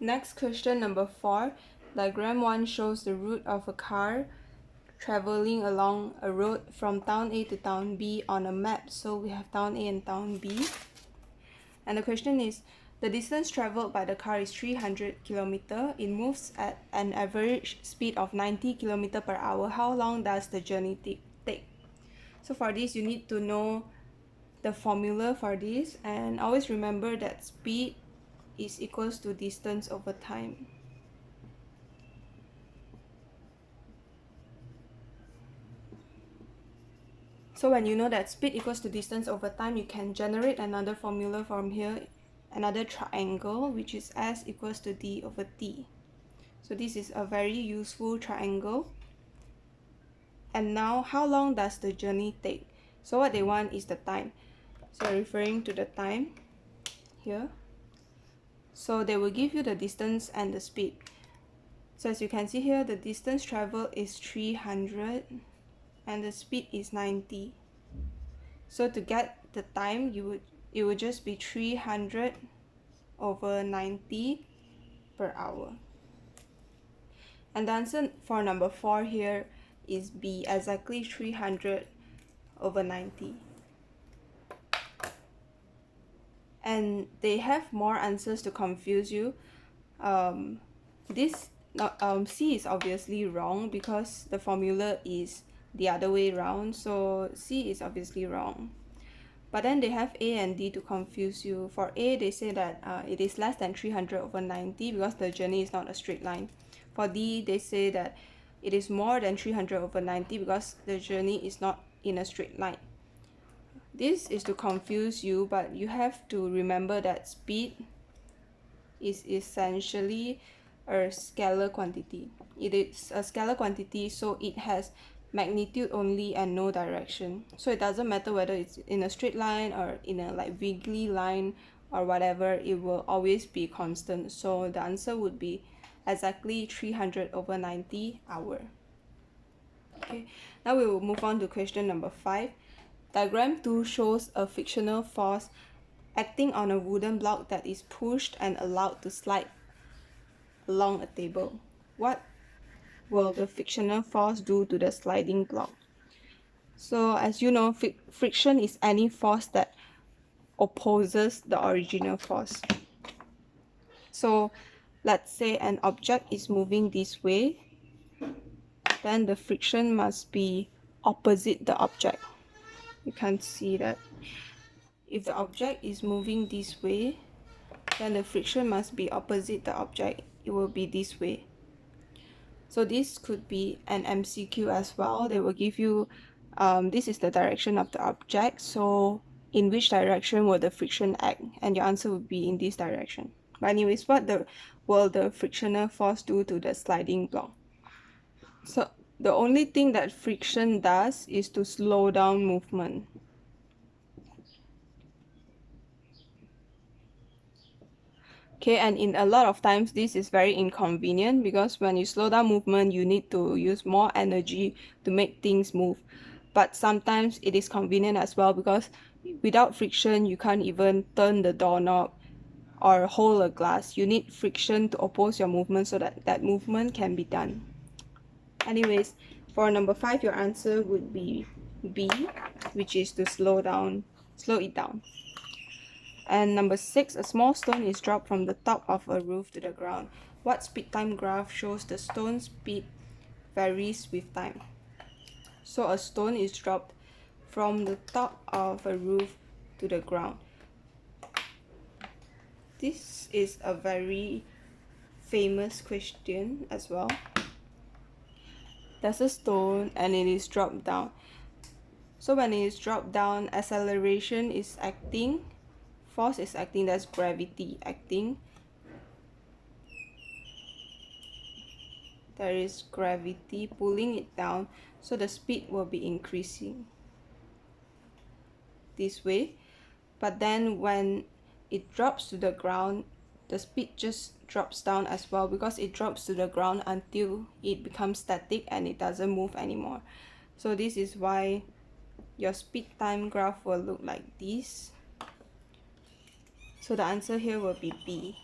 Next question, number 4. Diagram 1 shows the route of a car traveling along a road from town A to town B on a map. So we have town A and town B. And the question is, the distance traveled by the car is 300 km. It moves at an average speed of 90 km per hour. How long does the journey take? So for this, you need to know the formula for this, and always remember that speed is equals to distance over time. So when you know that speed equals to distance over time, you can generate another formula from here, another triangle, which is S equals to D over T. So this is a very useful triangle. And now, how long does the journey take? So what they want is the time. So referring to the time here. So they will give you the distance and the speed. So as you can see here, the distance traveled is 300 and the speed is 90. So to get the time, it would just be 300 over 90 per hour. And the answer for number 4 here is B, exactly 300 over 90. And they have more answers to confuse you. C is obviously wrong because the formula is the other way around, so C is obviously wrong. But then they have A and D to confuse you. For A, they say that it is less than 300 over 90 because the journey is not a straight line. For D, they say that it is more than 300 over 90 because the journey is not in a straight line. This is to confuse you, but you have to remember that speed is essentially a scalar quantity. It is a scalar quantity, so it has magnitude only and no direction. So it doesn't matter whether it's in a straight line or in a like wiggly line or whatever, it will always be constant. So the answer would be exactly 300 over 90 hour. Okay, now we will move on to question number 5. Diagram 2 shows a frictional force acting on a wooden block that is pushed and allowed to slide along a table. What will the frictional force do to the sliding block? So as you know, friction is any force that opposes the original force. So let's say an object is moving this way, then the friction must be opposite the object. You can see that. If the object is moving this way, then the friction must be opposite the object. It will be this way. So this could be an MCQ as well. They will give you, this is the direction of the object. So in which direction will the friction act? And your answer would be in this direction. But anyways, what will the frictional force do to the sliding block? So the only thing that friction does is to slow down movement. Okay, and in a lot of times this is very inconvenient because when you slow down movement, you need to use more energy to make things move. But sometimes it is convenient as well because without friction, you can't even turn the doorknob or hold a glass. You need friction to oppose your movement so that that movement can be done. Anyways, for number 5, your answer would be B, which is to slow it down. And number 6, a small stone is dropped from the top of a roof to the ground. What speed time graph shows the stone speed varies with time? So a stone is dropped from the top of a roof to the ground. This is a very famous question as well. There's a stone and it is dropped down. So when it is dropped down, acceleration is acting, force is acting, that's gravity acting. There is gravity pulling it down, so the speed will be increasing this way. But then when it drops to the ground, the speed just drops down as well because it drops to the ground until it becomes static and it doesn't move anymore. So this is why your speed time graph will look like this. So the answer here will be B.